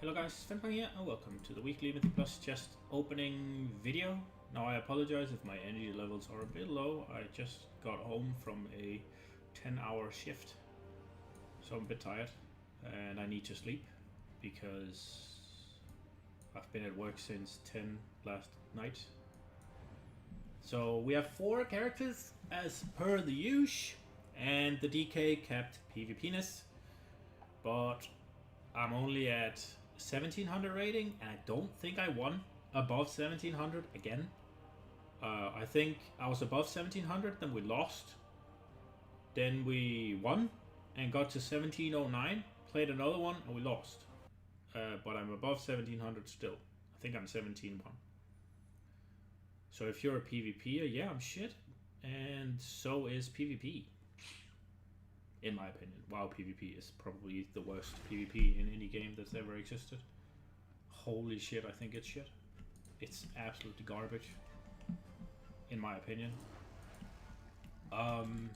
Hello guys, Fensmarken here and welcome to the weekly Mythic Plus chest opening video. Now I apologize if my energy levels are a bit low. I just got home from a 10-hour shift, so I'm a bit tired and I need to sleep because I've been at work since 10 last night. So we have 4 characters as per the usual, and the DK kept PvP-ness, but I'm only at 1700 rating and I don't think I won above 1700 again. I think I was above 1700, then we lost, then we won and got to 1709, played another one and we lost. But I'm above 1700 still. I think I'm 17-1. So if you're a PvPer, yeah, I'm shit. And so is PvP. In my opinion. WoW PvP is probably the worst PvP in any game that's ever existed. Holy shit, I think it's shit. It's absolutely garbage. In my opinion. And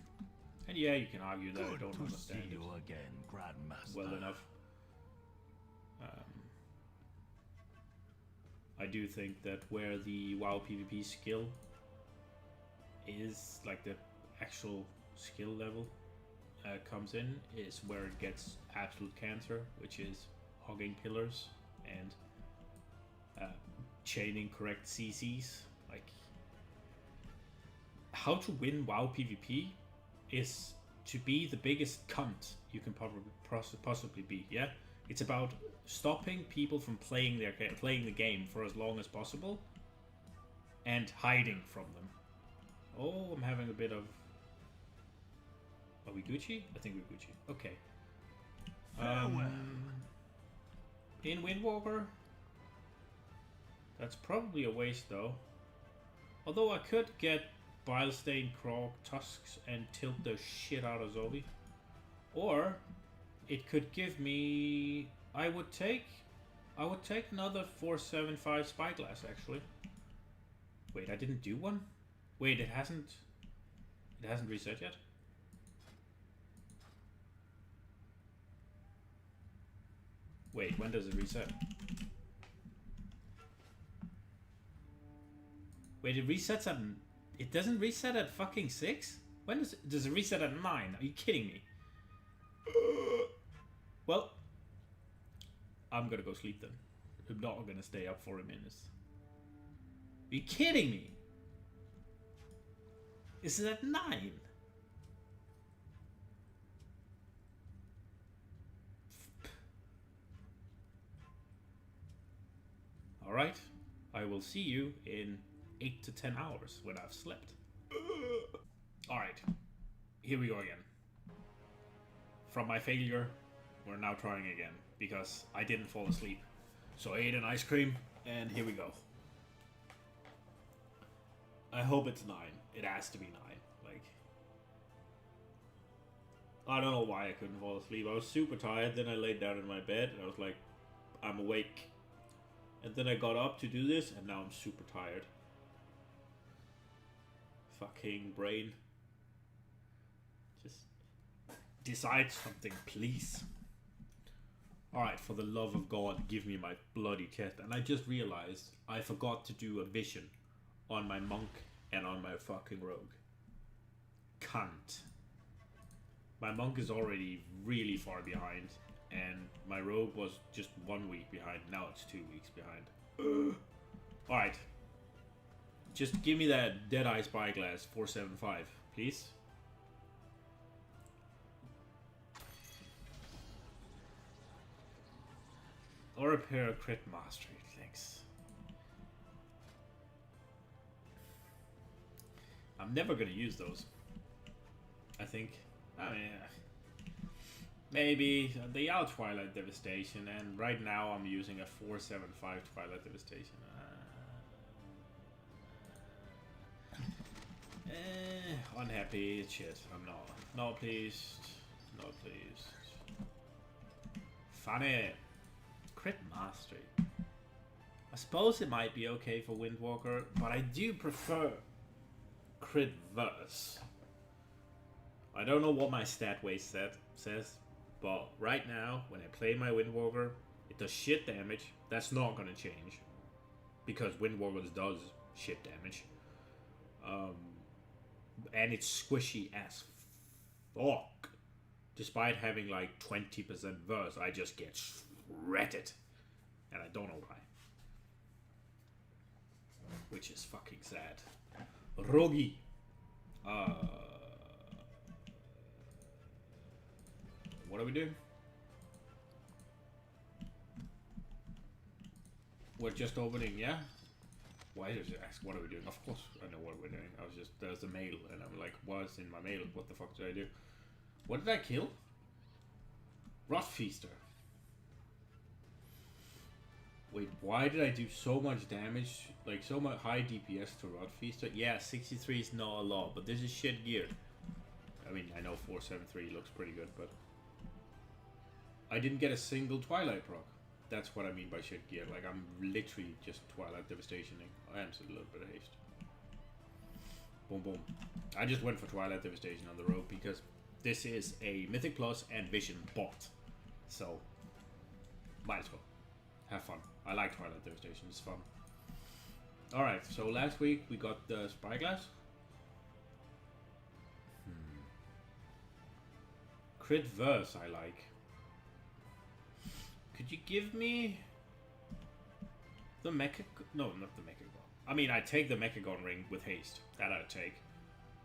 yeah, you can argue that I don't understand it again, Grandmaster. well enough. I do think that where the WoW PvP skill is, like the actual skill level comes in, is where it gets absolute cancer, which is hogging pillars and chaining correct CCs. Like, how to win WoW PvP is to be the biggest cunt you can possibly be. Yeah, it's about stopping people from playing the game for as long as possible and hiding from them. Oh, I'm having a bit of. Are we Gucci? I think we're Gucci. Okay. In Windwalker, that's probably a waste though. Although I could get Bilestein Krog Tusks and tilt the shit out of Zoe. Or it could give me. I would take another 475 Spyglass actually. Wait, I didn't do one? Wait, it hasn't reset yet? Wait, when does it reset? Wait, it resets at... It doesn't reset at fucking 6? When does it reset at 9? Are you kidding me? Well, I'm gonna go sleep then. I'm not gonna stay up for a minute. Are you kidding me? Is it at 9? Alright, I will see you in 8 to 10 hours when I've slept. Alright, here we go again. From my failure, we're now trying again, because I didn't fall asleep. So I ate an ice cream, and here we go. I hope it's 9. It has to be 9. Like, I don't know why I couldn't fall asleep. I was super tired, then I laid down in my bed, and I was like, I'm awake. And then I got up to do this, and now I'm super tired. Fucking brain. Just decide something, please. Alright, for the love of God, give me my bloody chest. And I just realized I forgot to do a vision on my monk and on my fucking rogue. Cunt. My monk is already really far behind. And my rogue was just 1 week behind. Now it's 2 weeks behind. Alright. Just give me that Deadeye Spyglass 475, please. Or a pair of crit mastery, thanks. I'm never gonna use those. I think. I mean... maybe the Out Twilight Devastation, and right now I'm using a 475 Twilight Devastation. Unhappy, shit, I'm not pleased, not pleased. Funny. Crit Mastery. I suppose it might be okay for Windwalker, but I do prefer Crit Verse. I don't know what my stat waste set says, but right now, when I play my Windwalker, It does shit damage. That's not gonna change. Because Windwalkers does shit damage. And it's squishy as fuck. Despite having like 20% verse, I just get shredded. And I don't know why. Which is fucking sad. Rogi. What are we doing? We're just opening, yeah? Why did you ask what are we doing? Of course I know what we're doing. I was just, there's a mail, and I'm like, what's in my mail? What the fuck did I do? What did I kill? Rotfeaster. Wait, why did I do so much damage? Like, so much high DPS to Rotfeaster? Yeah, 63 is not a lot, but this is shit gear. I mean, I know 473 looks pretty good, but... I didn't get a single Twilight proc. That's what I mean by shit gear. Like, I'm literally just Twilight Devastationing. I answered a little bit of haste. Boom, boom. I just went for Twilight Devastation on the road because this is a Mythic Plus and Vision bot. So, might as well. Have fun. I like Twilight Devastation. It's fun. Alright, so last week we got the Spyglass. Crit Verse I like. Could you give me the Mecha... No, not the Mechagon. I mean, I'd take the Mechagon ring with haste. That I'd take.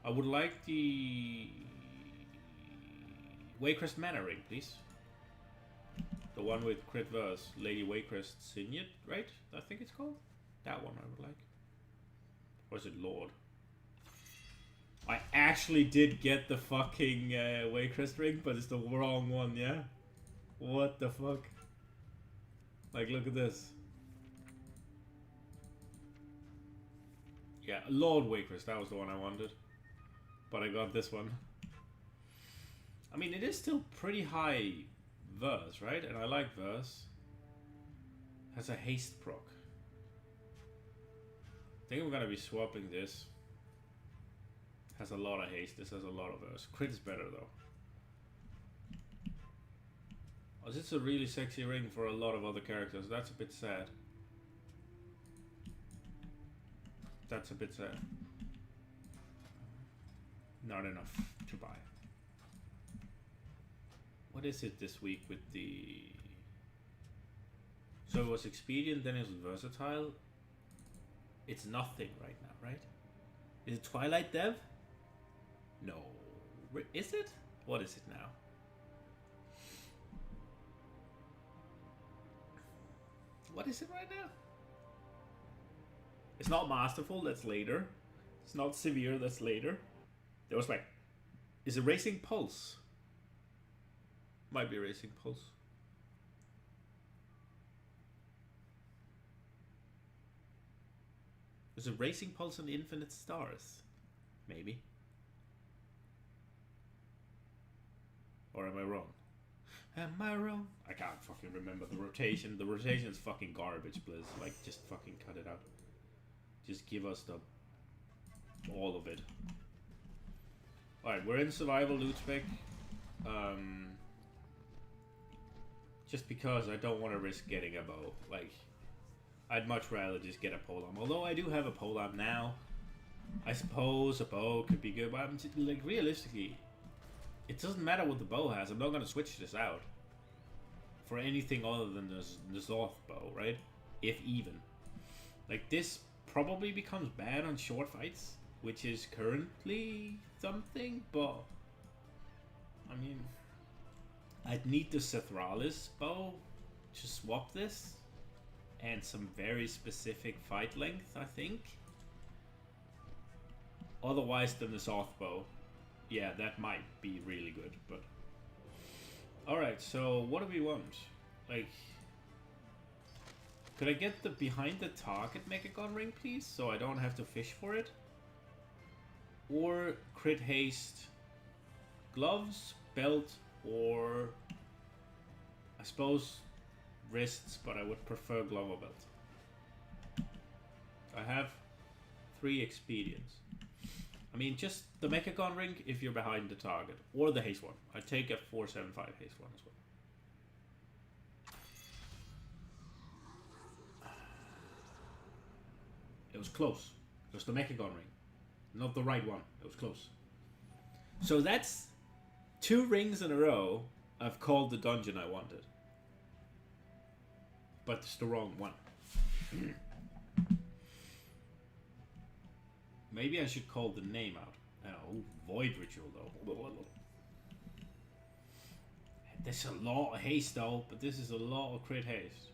I would like the Waycrest Mana ring, please. The one with crit verse. Lady Waycrest Signet, right? I think it's called. That one I would like. Or is it Lord? I actually did get the fucking Waycrest ring, but it's the wrong one, yeah? What the fuck? Like, look at this. Yeah, Lord Waycrest, that was the one I wanted. But I got this one. I mean, it is still pretty high verse, right? And I like verse. Has a haste proc. I think I'm gonna be swapping this. Has a lot of haste, this has a lot of verse. Crit is better though. Oh, this is a really sexy ring for a lot of other characters. That's a bit sad. That's a bit sad. Not enough to buy. What is it this week with the... So it was expedient, then it was versatile. It's nothing right now, right? Is it Twilight Dev? No. Is it? What is it now? What is it right now? It's not Masterful, that's later. It's not Severe, that's later. There was like... Is it Racing Pulse? Might be Racing Pulse. Is it Racing Pulse and Infinite Stars? Maybe. Or am I wrong? Am I wrong? I can't fucking remember the rotation. The rotation is fucking garbage, Blizz. Like, just fucking cut it out. Just give us the... all of it. Alright, we're in survival loot spec. Just because I don't want to risk getting a bow. Like, I'd much rather just get a polearm. Although I do have a polearm now. I suppose a bow could be good, but I'm just, like, realistically, it doesn't matter what the bow has. I'm not going to switch this out for anything other than the Zoth bow, right? If even. Like, this probably becomes bad on short fights, which is currently something, but I mean, I'd need the Sethralis bow to swap this, and some very specific fight length, I think. Otherwise than the Zoth bow, yeah, that might be really good, but... Alright, so what do we want? Like... Could I get the behind the target Mechagon ring, please? So I don't have to fish for it? Or crit haste gloves, belt, or... I suppose wrists, but I would prefer glove or belt. I have 3 expedients. I mean, just the Mechagon ring if you're behind the target. Or the haste one. I'd take a 475 haste one as well. It was close. It was the Mechagon ring. Not the right one. It was close. So that's 2 rings in a row I've called the dungeon I wanted. But it's the wrong one. Maybe I should call the name out. Oh, Void Ritual though. There's a lot of haste though, but this is a lot of crit haste.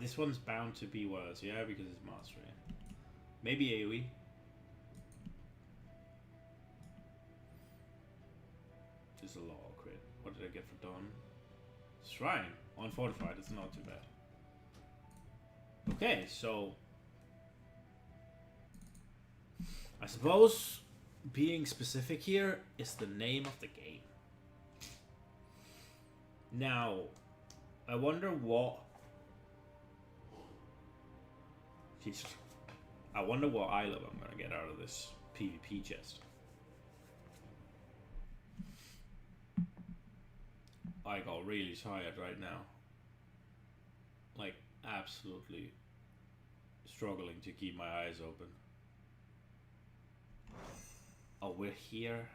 This one's bound to be worse, yeah, because it's mastery. Maybe AoE. There's a lot of crit. What did I get for Dawn? Shrine. Unfortified, it's not too bad. Okay, so I suppose being specific here is the name of the game. Now, I wonder what... Jesus. I wonder what eye level I'm gonna get out of this PvP chest. I got really tired right now. Like, absolutely struggling to keep my eyes open. Oh, we're here.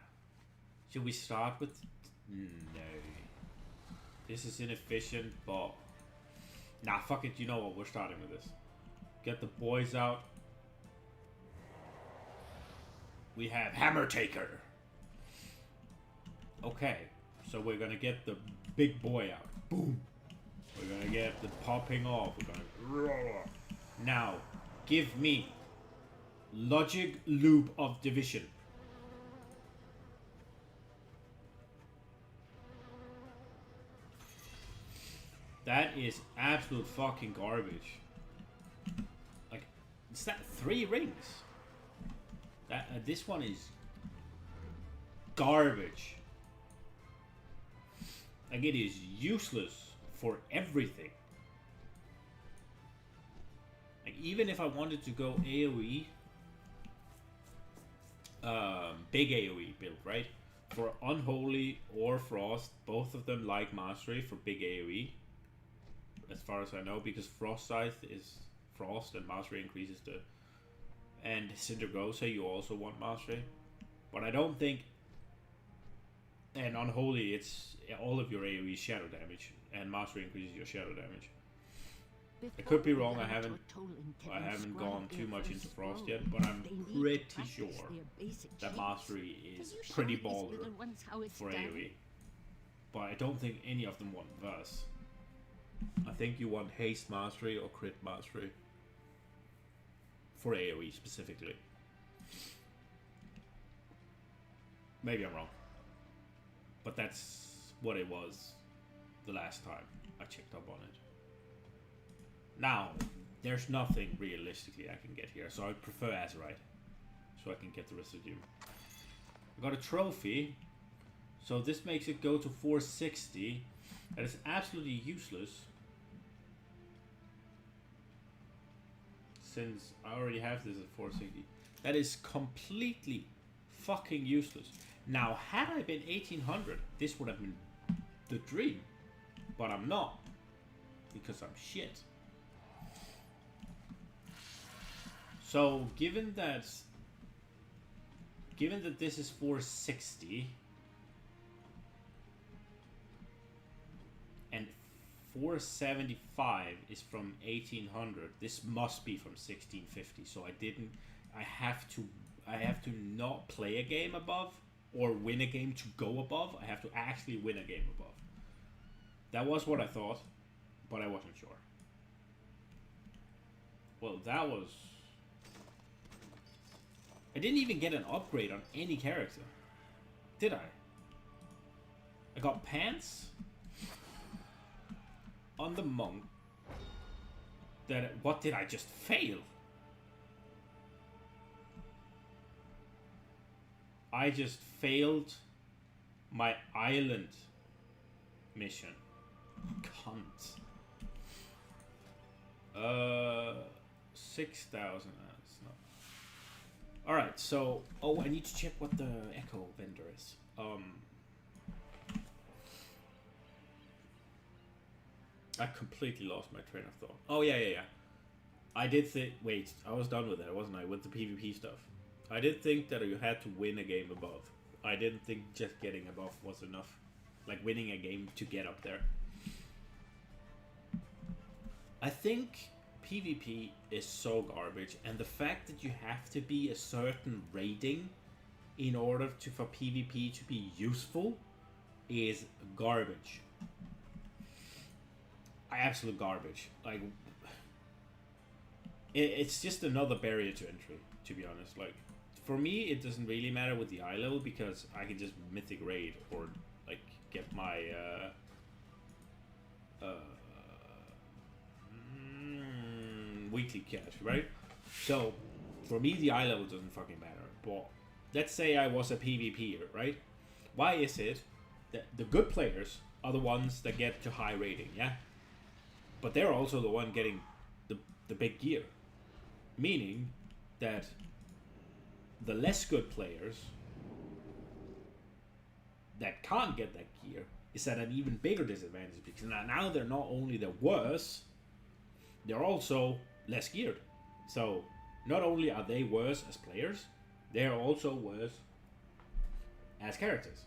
Should we start with... No. This is inefficient, but... Nah, fuck it. You know what? We're starting with this. Get the boys out. We have Hammer Taker. Okay. So we're gonna get the big boy out. Boom. We're gonna get the popping off. We're gonna... Now, give me Logic Loop of Division. That is absolute fucking garbage. Like, is that 3 rings? That this one is garbage. Like, it is useless for everything. Like, even if I wanted to go AoE, big AoE build, right? For Unholy or Frost, both of them like Mastery for big AoE. As far as I know, because Frost Scythe is Frost and Mastery increases the... And Cindergosa, you also want Mastery. But I don't think... And Unholy, it's all of your AoE shadow damage. And Mastery increases your shadow damage. I could be wrong, I haven't gone too much into Frost yet, but I'm pretty sure that Mastery is pretty baller for AoE. But I don't think any of them want Verse. I think you want Haste Mastery or Crit Mastery for AoE specifically. Maybe I'm wrong, but that's what it was the last time I checked up on it. Now, there's nothing realistically I can get here, so I prefer Azurite, so I can get the Residue. I got a trophy, so this makes it go to 460. That is absolutely useless, since I already have this at 460. That is completely fucking useless. Now, had I been 1800, this would have been the dream, but I'm not, because I'm shit. So, given that this is 460 and 475 is from 1800, this must be from 1650. So I have to not play a game above or win a game to go above. I have to actually win a game above. That was what I thought, but I wasn't sure. Well, that was... I didn't even get an upgrade on any character, did I? I got pants on the monk. What did I just fail? I just failed my island mission. Cunt. 6,000. Alright, so... Oh, I need to check what the Echo vendor is. I completely lost my train of thought. Oh, yeah. I did think. Wait, I was done with that, wasn't I? With the PvP stuff, I did think that you had to win a game above. I didn't think just getting above was enough. Like winning a game to get up there. I think PvP is so garbage, and the fact that you have to be a certain rating in order for PvP to be useful is garbage. Absolute garbage. Like, it's just another barrier to entry, to be honest. Like, for me, it doesn't really matter with the eye level because I can just mythic raid or like get my weekly cash, right? So for me, the eye level doesn't fucking matter. But let's say I was a PvPer, right? Why is it that the good players are the ones that get to high rating, yeah? But they're also the one getting the big gear. Meaning that the less good players that can't get that gear is at an even bigger disadvantage because now they're not only the worse, they're also less geared. So not only are they worse as players, they're also worse as characters.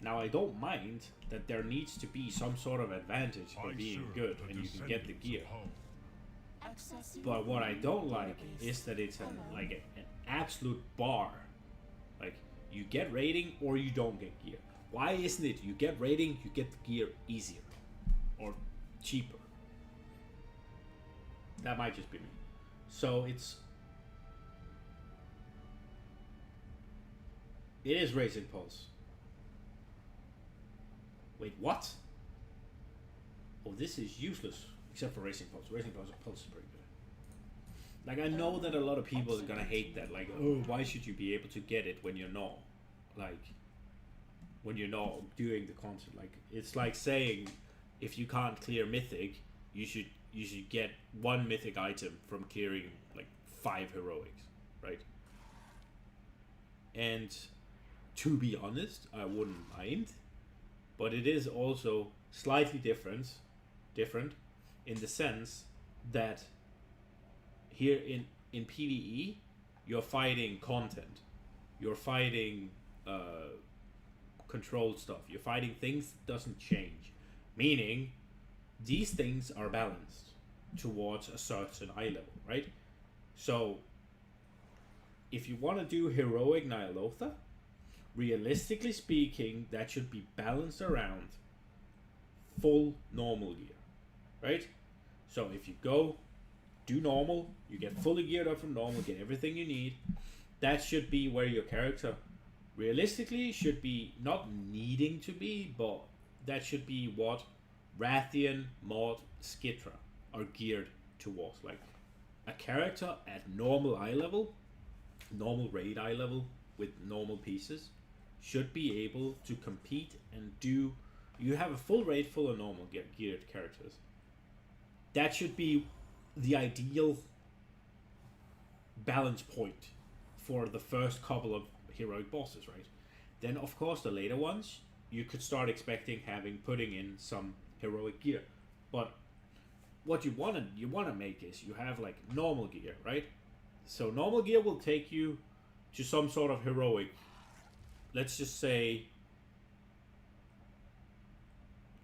Now I don't mind that there needs to be some sort of advantage for being good and you can get the gear. But what I don't like is that it's an absolute bar. Like, you get rating or you don't get gear. Why isn't it you get rating, you get the gear easier or cheaper? That might just be me. So it is Racing Pulse. Wait, what? Oh, this is useless. Except for Racing Pulse. Racing Pulse is pretty good. Like, I know that a lot of people are gonna hate that. Like, oh, why should you be able to get it when you're not? Like, when you're not doing the content. Like, it's like saying, if you can't clear Mythic, you should get one Mythic item from clearing, like, 5 heroics, right? And, to be honest, I wouldn't mind. But it is also slightly different in the sense that here in PvE, you're fighting content, you're fighting controlled stuff, you're fighting things that doesn't change, meaning these things are balanced towards a certain eye level, right? So if you want to do heroic Nyalotha, realistically speaking, that should be balanced around full normal gear, right? So if you go do normal, you get fully geared up from normal, get everything you need. That should be where your character realistically should be, not needing to be, but that should be what Rathian, Mod, Skitra are geared towards. Like, a character at normal eye level, normal raid eye level with normal pieces should be able to compete and do. You have a full raid full of normal geared characters. That should be the ideal balance point for the first couple of heroic bosses, right? Then of course the later ones you could start expecting putting in some heroic gear. But what you want to make is you have like normal gear, right? So normal gear will take you to some sort of heroic. Let's just say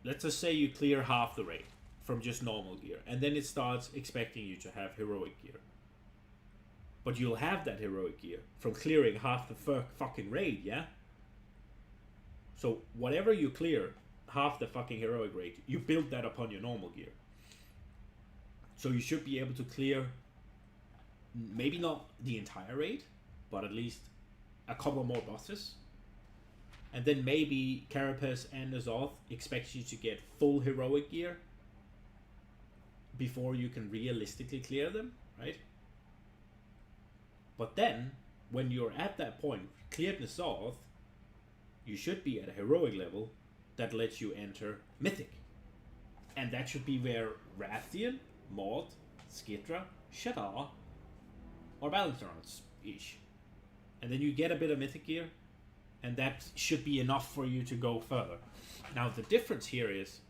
you clear half the raid from just normal gear, and then it starts expecting you to have heroic gear. But you'll have that heroic gear from clearing half the fucking raid, yeah? So whatever you clear, half the fucking heroic raid, you build that upon your normal gear. So you should be able to clear, maybe not the entire raid, but at least a couple more bosses. And then maybe Carapace and Azoth expect you to get full heroic gear before you can realistically clear them, right? But then, when you're at that point, cleared Azoth, you should be at a heroic level that lets you enter Mythic. And that should be where Rathian, Maud, Skitra, Shadar are balanced around-ish. And then you get a bit of Mythic gear, and that should be enough for you to go further. Now the difference here is,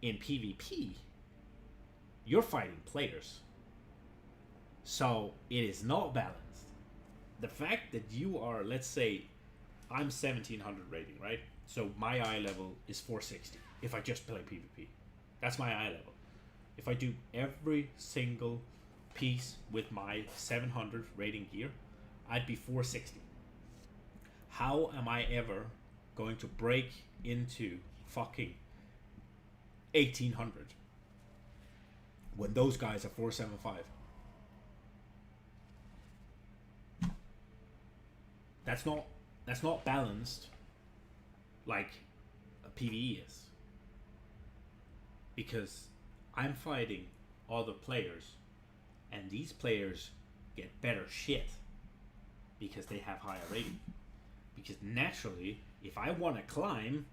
in PvP, you're fighting players. So it is not balanced. The fact that you are, let's say, I'm 1700 rating, right? So my eye level is 460 if I just play PvP. That's my eye level. If I do every single piece with my 700 rating gear, I'd be 460. How am I ever going to break into fucking 1800 when those guys are 475? That's not balanced like a PvE is. Because I'm fighting other players, and these players get better shit because they have higher rating. Because naturally, if I want to climb,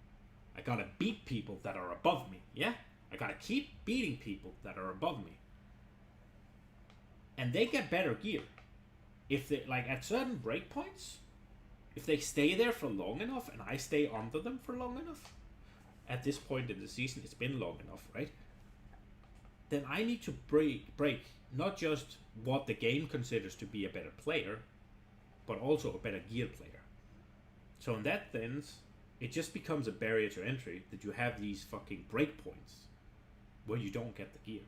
I gotta beat people that are above me, yeah? I gotta keep beating people that are above me. And they get better gear. If they, like, at certain breakpoints, if they stay there for long enough and I stay under them for long enough, at this point in the season, it's been long enough, right? Then I need to break not just what the game considers to be a better player, but also a better gear player. So in that sense, it just becomes a barrier to entry that you have these fucking breakpoints where you don't get the gear.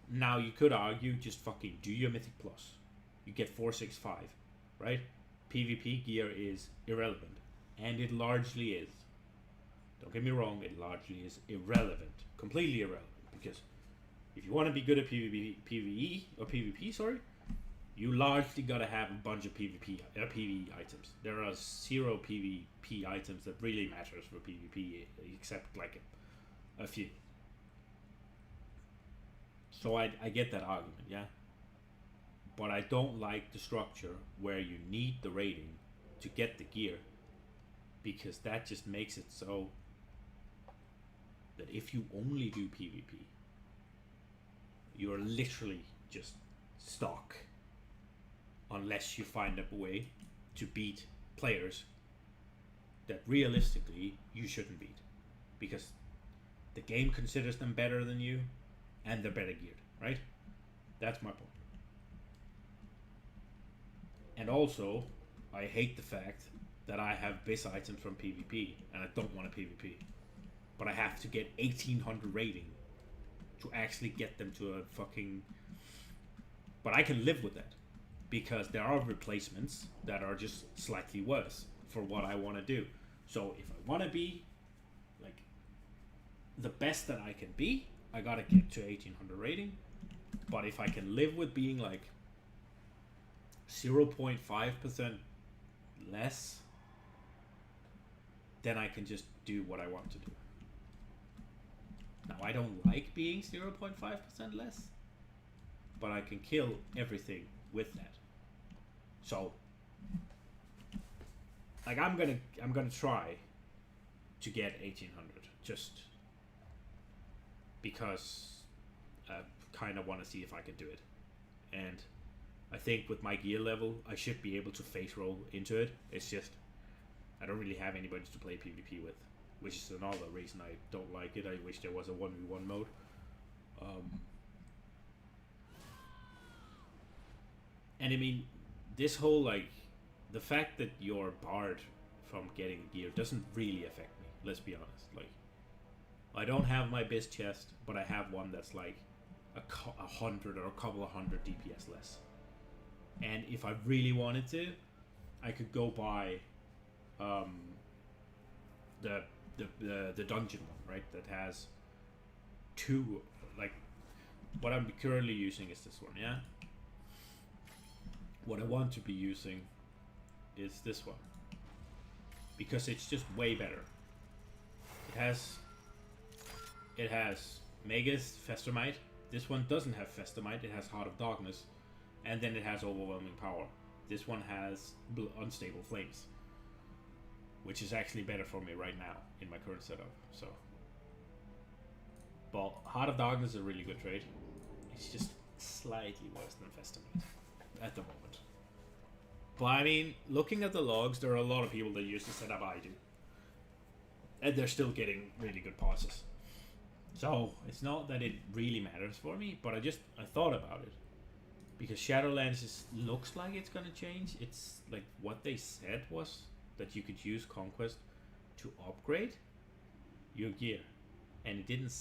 Now you could argue just fucking do your Mythic Plus. You get 465, right? PvP gear is irrelevant. And it largely is. Don't get me wrong, it largely is irrelevant. Completely irrelevant. Because if you want to be good at PvP, sorry, you largely gotta have a bunch of PvE items. There are 0 PvP items that really matters for PvP, except like a few. So I get that argument, yeah. But I don't like the structure where you need the rating to get the gear, because that just makes it so that if you only do PvP, you're literally just stuck unless you find a way to beat players that realistically you shouldn't beat, because the game considers them better than you and they're better geared, right? That's my point. And also, I hate the fact that I have base items from PvP and I don't want a PvP, but I have to get 1800 rating to actually get them to a fucking... But I can live with that, because there are replacements that are just slightly worse for what I want to do. So if I want to be like the best that I can be, I gotta get to 1800 rating. But if I can live with being like 0.5% less, then I can just do what I want to do. Now, I don't like being 0.5% less, but I can kill everything with that. So, like, I'm gonna try to get 1800, just because I kind of want to see if I can do it. And I think with my gear level, I should be able to face roll into it. It's just I don't really have anybody to play PvP with, which is another reason I don't like it. I wish there was a 1v1 mode. And I mean, this whole, like, the fact that you're barred from getting gear doesn't really affect me, let's be honest. Like, I don't have my best chest, but I have one that's like a 100 or a couple of 100 DPS less. And if I really wanted to, I could go buy the dungeon one, right? That has 2, like, what I'm currently using is this one, yeah? What I want to be using is this one, because it's just way better. It has Magus, Festermite. This one doesn't have Festermite, it has Heart of Darkness, and then it has Overwhelming Power. This one has Unstable Flames, which is actually better for me right now in my current setup. So, but Heart of Darkness is a really good trade. It's just slightly worse than Festermite at the moment. But I mean, looking at the logs, there are a lot of people that use the setup I do, and they're still getting really good passes. So it's not that it really matters for me, but I thought about it. because Shadowlands looks like it's gonna change. It's like what they said was that you could use Conquest to upgrade your gear, and it didn't.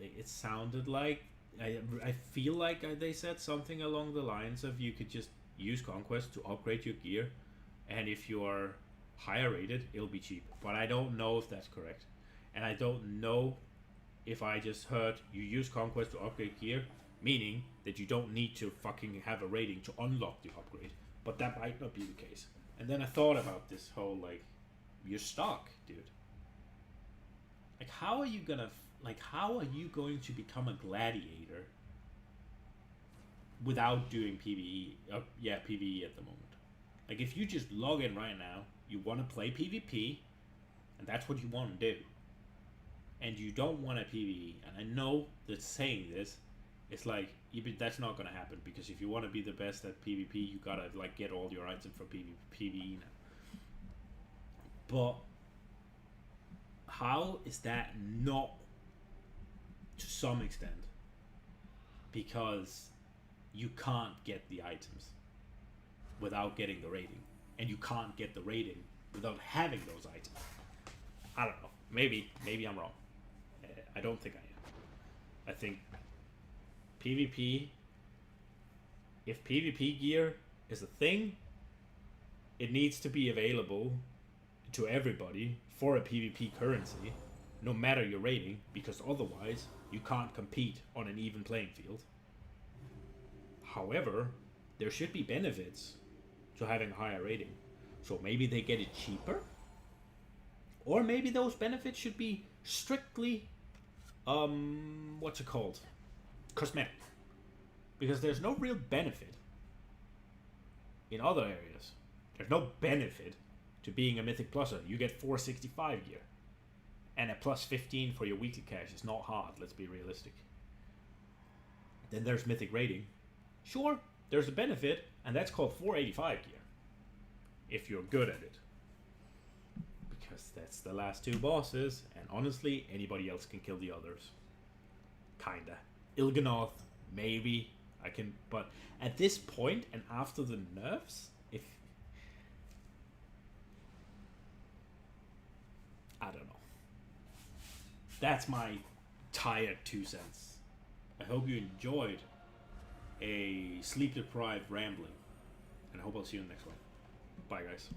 It sounded like I feel like they said something along the lines of you could just use Conquest to upgrade your gear, and if you are higher rated, it'll be cheap. But I don't know if that's correct, and I don't know if I just heard you use Conquest to upgrade gear, meaning that you don't need to fucking have a rating to unlock the upgrade. But that might not be the case. And then I thought about this whole, like, you're stuck, dude. Like, how are you going to become a gladiator without doing PvE? PvE at the moment. Like, if you just log in right now, you want to play PvP, and that's what you want to do, and you don't want a PvE, and I know that saying this, it's like, that's not going to happen, because if you want to be the best at PvP, you gotta, like, get all your items from PvE now. But how is that not, to some extent, because you can't get the items without getting the rating, and you can't get the rating without having those items. I don't know. Maybe I'm wrong. I don't think I am. I think PvP, if PvP gear is a thing, it needs to be available to everybody for a PvP currency, no matter your rating, because otherwise you can't compete on an even playing field. However, there should be benefits to having a higher rating. So maybe they get it cheaper, or maybe those benefits should be strictly cosmetic, because there's no real benefit in other areas. There's no benefit to being a Mythic Pluser. You get 465 gear, and a plus 15 for your weekly cash is not hard, let's be realistic. Then there's Mythic rating. Sure, there's a benefit, and that's called 485 gear, if you're good at it, because that's the last two bosses, and honestly, anybody else can kill the others. Kinda. Il'gynoth, maybe I can, but at this point and after the nerfs, if I don't know. That's my tired 2 cents. I hope you enjoyed a sleep deprived rambling, and I hope I'll see you in the next one. Bye, guys.